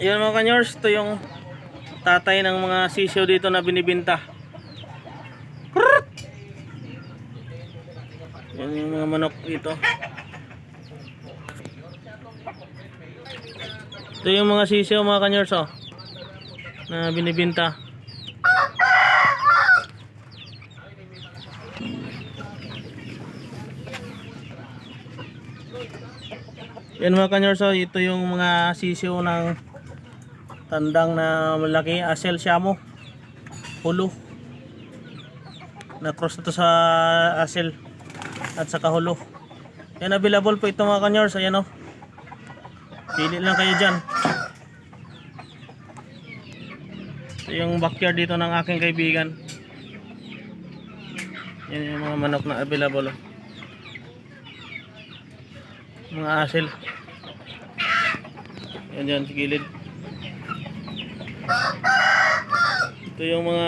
Yan mga kanyors, ito yung tatay ng mga sisiyo dito na binibinta. Yan yung mga manok dito. Ito yung mga sisiyo mga kanyors, oh, na binibinta. Yan mga kanyors, oh, ito yung mga sisiyo ng tandang na malaki, Asel Siamo Hulo. Na cross na to sa Asel at saka Hulo. Yan, available po ito mga kanyors. Ayan, oh, pili lang kayo dyan. Ito yung backyard dito ng aking kaibigan. Yan yung mga manok na available, oh. Mga Asel. Yan dyan sa gilid. Ito yung mga